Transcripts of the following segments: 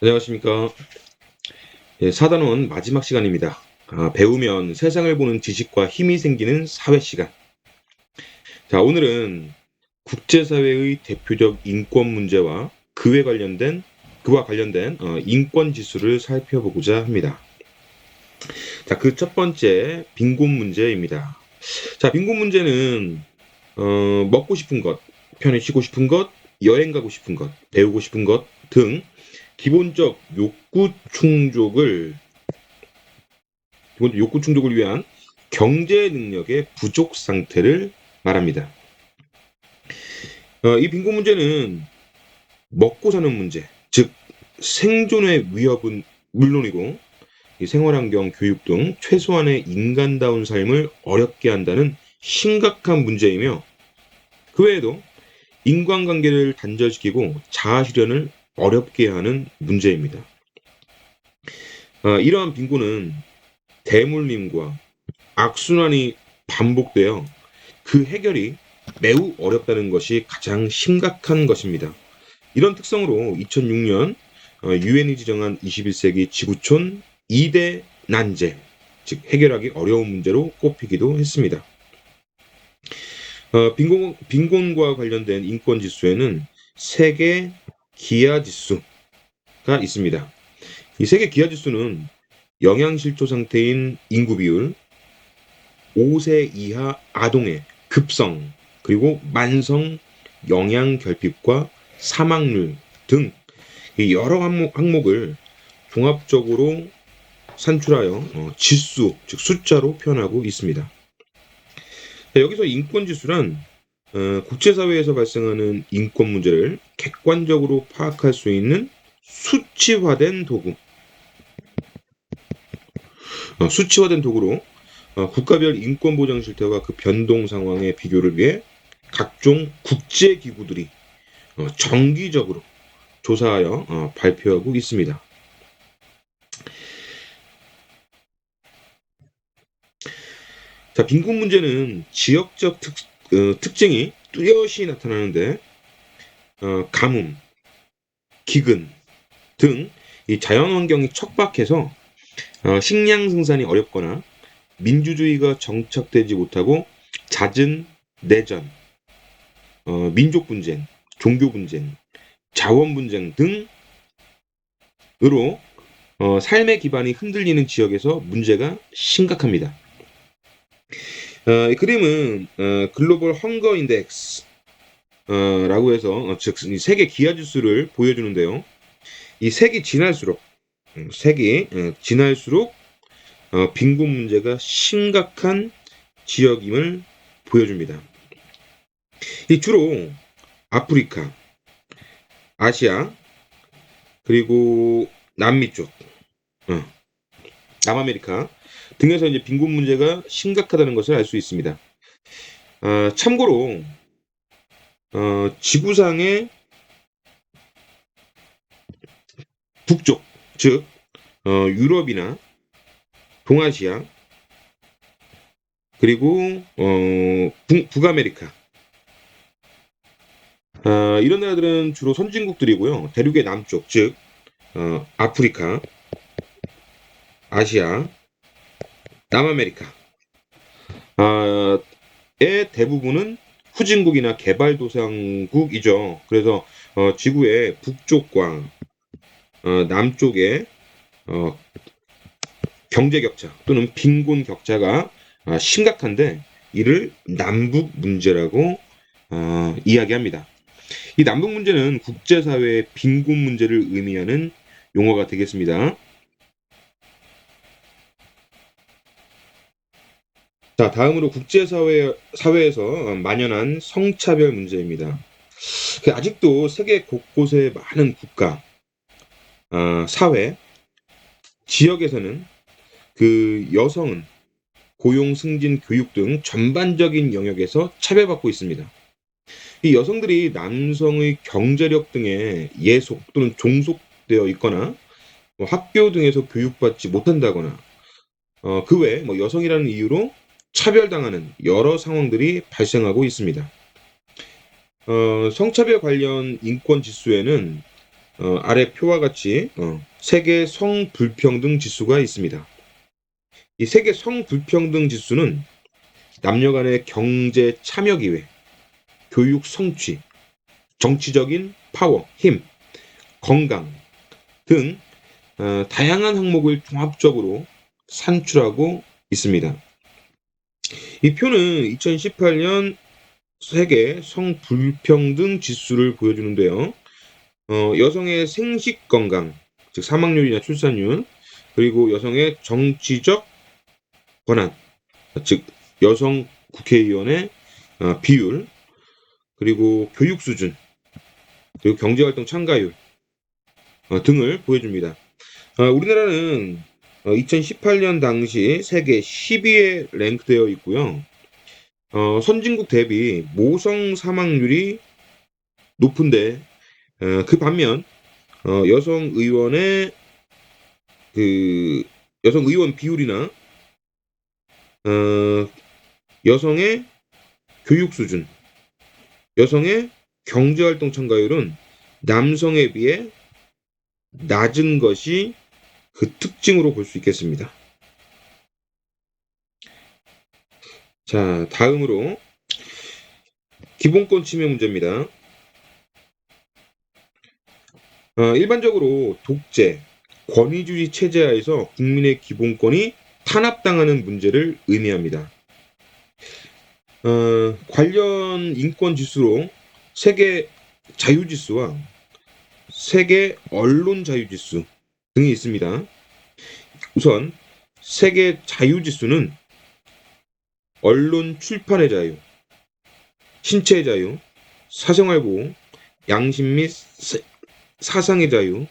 안녕하십니까. 예, 사단원 마지막 시간입니다. 배우면 세상을 보는 지식과 힘이 생기는 사회 시간. 자, 오늘은 국제사회의 대표적 인권 문제와 그와 관련된 인권 지수를 살펴보고자 합니다. 자, 그 첫 번째 빈곤 문제입니다. 자, 빈곤 문제는 먹고 싶은 것, 편히 쉬고 싶은 것, 여행 가고 싶은 것, 배우고 싶은 것 등 기본적 욕구 충족을 위한 경제 능력의 부족 상태를 말합니다. 이 빈곤 문제는 먹고 사는 문제, 즉 생존의 위협은 물론이고 이 생활환경, 교육 등 최소한의 인간다운 삶을 어렵게 한다는 심각한 문제이며 그 외에도 인간관계를 단절시키고 자아실현을 어렵게 하는 문제입니다. 이러한 빈곤은 대물림과 악순환이 반복되어 그 해결이 매우 어렵다는 것이 가장 심각한 것입니다. 이런 특성으로 2006년 유엔이 지정한 21세기 지구촌 2대 난제, 즉 해결하기 어려운 문제로 꼽히기도 했습니다. 빈곤과 관련된 인권 지수에는 세계 기아 지수가 있습니다. 이 세계 기아 지수는 영양실조 상태인 인구 비율, 5세 이하 아동의 급성, 그리고 만성 영양결핍과 사망률 등 여러 항목을 종합적으로 산출하여 지수, 즉 숫자로 표현하고 있습니다. 여기서 인권지수란 국제사회에서 발생하는 인권 문제를 객관적으로 파악할 수 있는 수치화된 도구로 국가별 인권보장 실태와 그 변동 상황의 비교를 위해 각종 국제기구들이 정기적으로 조사하여 발표하고 있습니다. 자, 빈곤 문제는 지역적 특징이 뚜렷이 나타나는데 가뭄, 기근 등 이 자연환경이 척박해서 식량 생산이 어렵거나 민주주의가 정착되지 못하고 잦은 내전, 민족 분쟁, 종교 분쟁, 자원 분쟁 등으로 삶의 기반이 흔들리는 지역에서 문제가 심각합니다. 이 그림은 글로벌 헝거 인덱스 라고 해서 즉 세계 기아 지수를 보여주는데요. 이 색이 진할수록 빈곤 문제가 심각한 지역임을 보여줍니다. 이 주로 아프리카, 아시아, 그리고 남미 쪽, 남아메리카 등에서 이제 빈곤 문제가 심각하다는 것을 알 수 있습니다. 참고로 지구상의 북쪽, 즉 유럽이나 동아시아, 그리고 북아메리카 이런 나라들은 주로 선진국들이고요. 대륙의 남쪽, 즉 아프리카, 아시아, 남아메리카의 대부분은 후진국이나 개발도상국이죠. 그래서 지구의 북쪽과 남쪽의 경제 격차 또는 빈곤 격차가 심각한데 이를 남북 문제라고 이야기합니다. 이 남북 문제는 국제사회의 빈곤 문제를 의미하는 용어가 되겠습니다. 자, 다음으로 사회에서 만연한 성차별 문제입니다. 아직도 세계 곳곳의 많은 국가, 사회, 지역에서는 그 여성은 고용, 승진, 교육 등 전반적인 영역에서 차별받고 있습니다. 이 여성들이 남성의 경제력 등에 예속 또는 종속되어 있거나 학교 등에서 교육받지 못한다거나 그 외에 여성이라는 이유로 차별당하는 여러 상황들이 발생하고 있습니다. 성차별 관련 인권 지수에는 아래 표와 같이 세계 성불평등 지수가 있습니다. 이 세계 성불평등 지수는 남녀 간의 경제 참여 기회, 교육 성취, 정치적인 파워, 힘, 건강 등 다양한 항목을 종합적으로 산출하고 있습니다. 이 표는 2018년 세계 성불평등 지수를 보여주는데요. 여성의 생식 건강, 즉 사망률이나 출산율, 그리고 여성의 정치적 권한, 즉 여성 국회의원의 비율, 그리고 교육 수준, 그리고 경제활동 참가율 등을 보여줍니다. 우리나라는 2018년 당시 세계 10위에 랭크되어 있고요. 선진국 대비 모성 사망률이 높은데 그 반면 여성 의원의 여성 의원 비율이나 여성의 교육 수준, 여성의 경제활동 참가율은 남성에 비해 낮은 것이 그 특징으로 볼 수 있겠습니다. 자, 다음으로 기본권 침해 문제입니다. 일반적으로 독재, 권위주의 체제하에서 국민의 기본권이 탄압당하는 문제를 의미합니다. 관련 인권 지수로 세계 자유지수와 세계 언론 자유지수 등이 있습니다. 우선 세계 자유지수는 언론 출판의 자유, 신체의 자유, 사생활 보호, 양심 및 사상의 자유,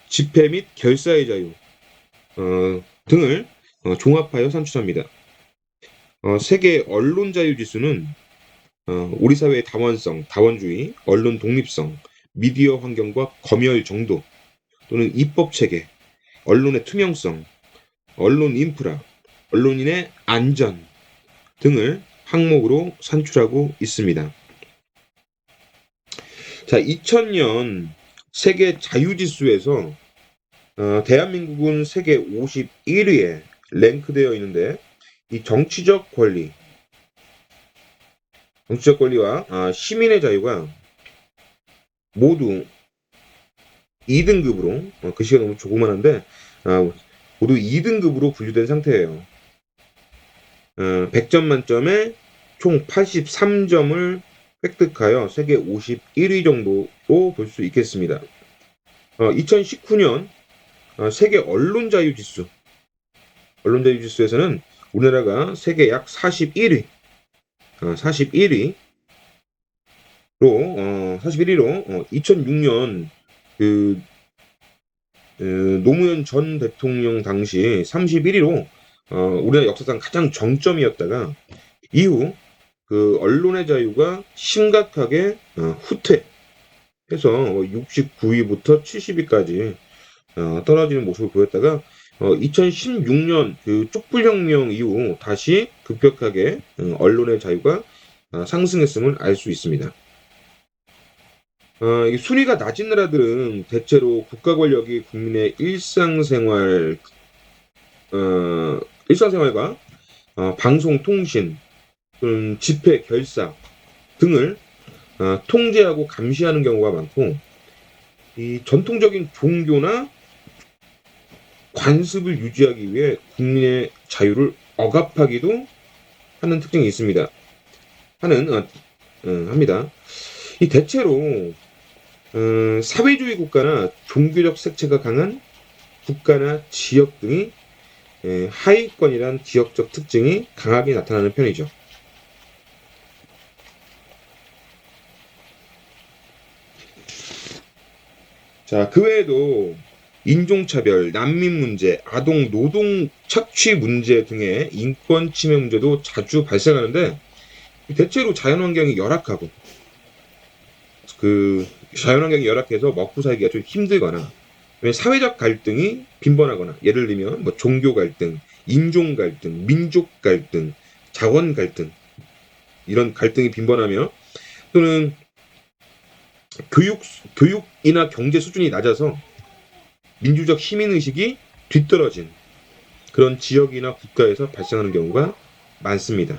집회 및 결사의 자유 등을 종합하여 산출합니다. 세계 언론 자유 지수는 우리 사회의 다원성, 다원주의, 언론 독립성, 미디어 환경과 검열 정도 또는 입법 체계, 언론의 투명성, 언론 인프라, 언론인의 안전 등을 항목으로 산출하고 있습니다. 자, 2000년 세계 자유지수에서 대한민국은 세계 51위에 랭크되어 있는데 이 정치적 권리와 시민의 자유가 모두 2등급으로 글씨가 너무 조그만한데 모두 2등급으로 분류된 상태예요. 100점 만점에 총 83점을 획득하여 세계 51위 정도로 볼 수 있겠습니다. 2019년 세계 언론자유지수, 언론자유지수에서는 우리나라가 세계 약 41위로 2006년 노무현 전 대통령 당시 31위로 우리나라 역사상 가장 정점이었다가 이후 그 언론의 자유가 심각하게 후퇴해서 69위부터 70위까지 떨어지는 모습을 보였다가 2016년 그 촛불혁명 이후 다시 급격하게 언론의 자유가 상승했음을 알 수 있습니다. 순위가 낮은 나라들은 대체로 국가 권력이 국민의 일상생활과 방송, 통신, 집회, 결사 등을 통제하고 감시하는 경우가 많고 이 전통적인 종교나 관습을 유지하기 위해 국민의 자유를 억압하기도 하는 특징이 있습니다. 합니다. 이 대체로 사회주의 국가나 종교적 색채가 강한 국가나 지역 등이 하위권이란 지역적 특징이 강하게 나타나는 편이죠. 자, 그 외에도 인종차별, 난민 문제, 아동 노동 착취 문제 등의 인권 침해 문제도 자주 발생하는데 대체로 자연환경이 열악하고 자연환경이 열악해서 먹고 살기가 좀 힘들거나 사회적 갈등이 빈번하거나 예를 들면 종교 갈등, 인종 갈등, 민족 갈등, 자원 갈등 이런 갈등이 빈번하며 또는 교육이나 경제 수준이 낮아서 민주적 시민의식이 뒤떨어진 그런 지역이나 국가에서 발생하는 경우가 많습니다.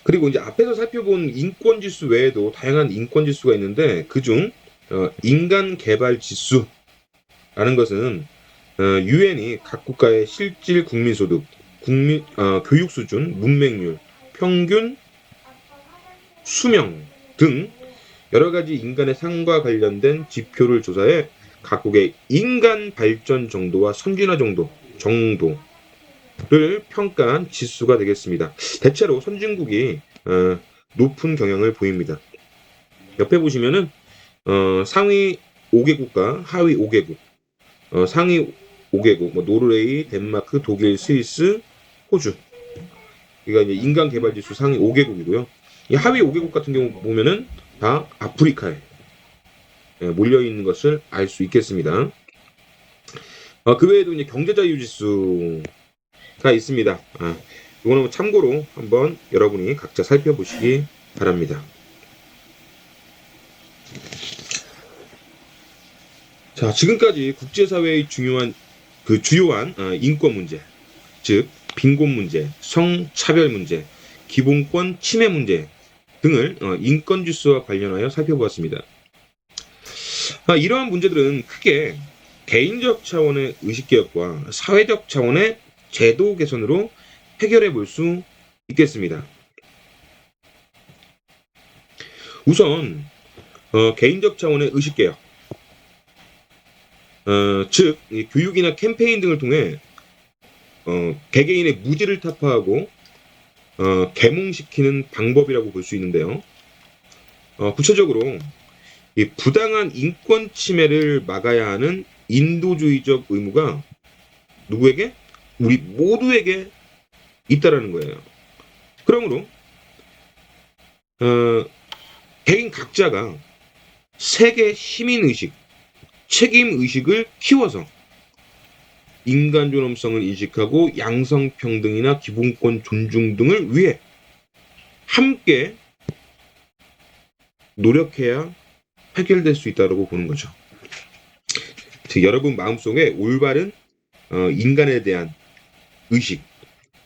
그리고 이제 앞에서 살펴본 인권 지수 외에도 다양한 인권 지수가 있는데 그중 인간 개발 지수라는 것은 유엔이 각 국가의 실질 국민 소득, 교육 수준, 문맹률, 평균 수명 등 여러 가지 인간의 삶과 관련된 지표를 조사해 각국의 인간 발전 정도와 선진화 정도를 평가한 지수가 되겠습니다. 대체로 선진국이 높은 경향을 보입니다. 옆에 보시면은 상위 5개국과 하위 5개국, 상위 5개국, 뭐 노르웨이, 덴마크, 독일, 스위스, 호주. 이가 이제 인간 개발 지수 상위 5개국이고요. 이 하위 5개국 같은 경우 보면은 다 아프리카에 몰려 있는 것을 알 수 있겠습니다. 그 외에도 이제 경제자유 지수가 있습니다. 이거는 참고로 한번 여러분이 각자 살펴보시기 바랍니다. 자, 지금까지 국제사회의 주요한 인권 문제, 즉 빈곤 문제, 성차별 문제, 기본권 침해 문제 등을 인권 지수와 관련하여 살펴보았습니다. 이러한 문제들은 크게 개인적 차원의 의식개혁과 사회적 차원의 제도 개선으로 해결해 볼 수 있겠습니다. 우선 개인적 차원의 의식개혁, 즉 교육이나 캠페인 등을 통해 개개인의 무지를 타파하고 계몽시키는 방법이라고 볼 수 있는데요. 구체적으로 이 부당한 인권 침해를 막아야 하는 인도주의적 의무가 누구에게? 우리 모두에게 있다라는 거예요. 그러므로 개인 각자가 세계 시민의식, 책임의식을 키워서 인간 존엄성을 인식하고 양성평등이나 기본권 존중 등을 위해 함께 노력해야 해결될 수 있다고 보는 거죠. 즉 여러분 마음속에 올바른 인간에 대한 의식,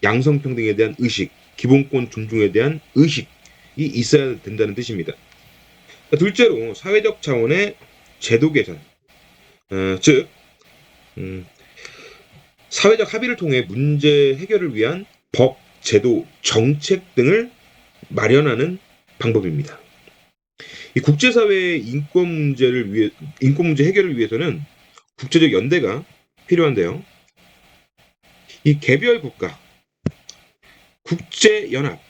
양성평등에 대한 의식, 기본권 존중에 대한 의식이 있어야 된다는 뜻입니다. 둘째로 사회적 차원의 제도 개선, 즉 사회적 합의를 통해 문제 해결을 위한 법, 제도, 정책 등을 마련하는 방법입니다. 이 국제사회의 인권 문제 해결을 위해서는 국제적 연대가 필요한데요. 이 개별 국가, 국제연합,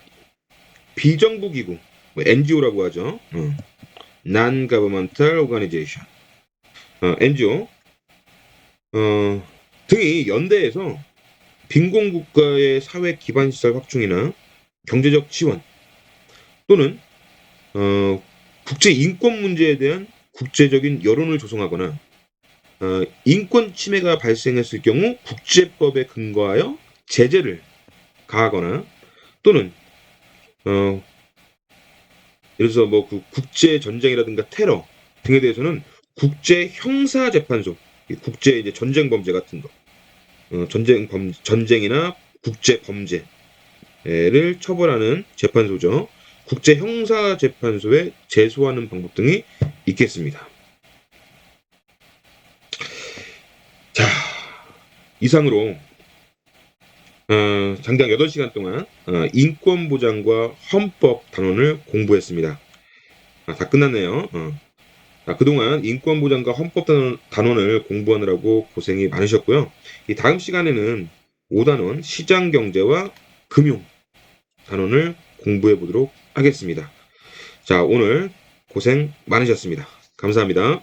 비정부기구, NGO라고 하죠. Non-Governmental Organization, NGO 등이 연대해서 빈곤국가의 사회 기반 시설 확충이나 경제적 지원 또는 국제 인권 문제에 대한 국제적인 여론을 조성하거나 인권 침해가 발생했을 경우 국제법에 근거하여 제재를 가하거나 또는 예를 들어서 뭐 그 국제 전쟁이라든가 테러 등에 대해서는 국제 형사 재판소, 국제 이제 전쟁 범죄 같은 거, 전쟁이나 국제 범죄를 처벌하는 재판소죠. 국제 형사 재판소에 제소하는 방법 등이 있겠습니다. 자, 이상으로 장장 8시간 동안 인권보장과 헌법 단원을 공부했습니다. 다 끝났네요. 그동안 인권보장과 헌법 단원을 공부하느라고 고생이 많으셨고요. 이 다음 시간에는 5단원 시장경제와 금융 단원을 공부해 보도록 하겠습니다. 자, 오늘 고생 많으셨습니다. 감사합니다.